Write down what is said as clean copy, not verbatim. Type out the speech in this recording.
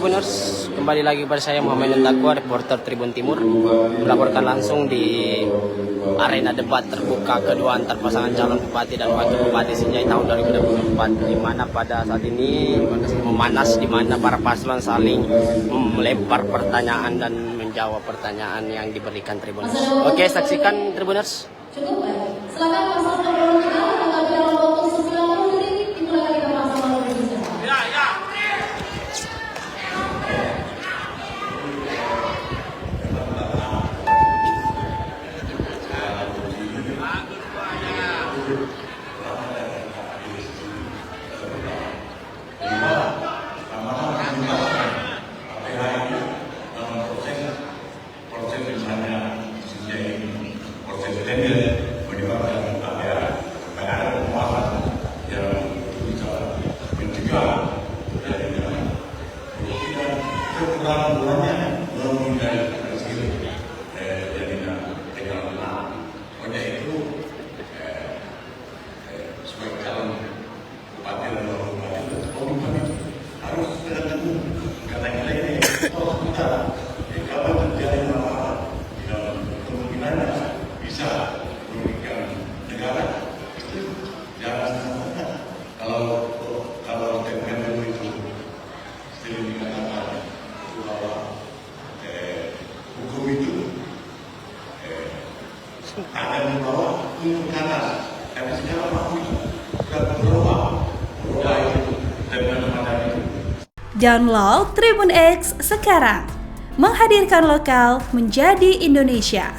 Tribuners, kembali lagi pada saya Muhammad Takwa, reporter Tribun Timur, melaporkan langsung di arena debat terbuka kedua antar pasangan calon bupati dan wakil bupati Sinjai tahun 2024, di mana pada saat ini memanas, di mana para paslon saling melempar pertanyaan dan menjawab pertanyaan yang diberikan Tribuners. Oke, saksikan Tribuners. Cukup baik. Silakan paslon nomor 3 mengambil waktu 90 detik dimulai dari paslon nomor 3. Ada di bawah turun ke atas, tapi secara waktu sudah berubah itu dengan itu. Download Tribun X sekarang, menghadirkan lokal menjadi Indonesia.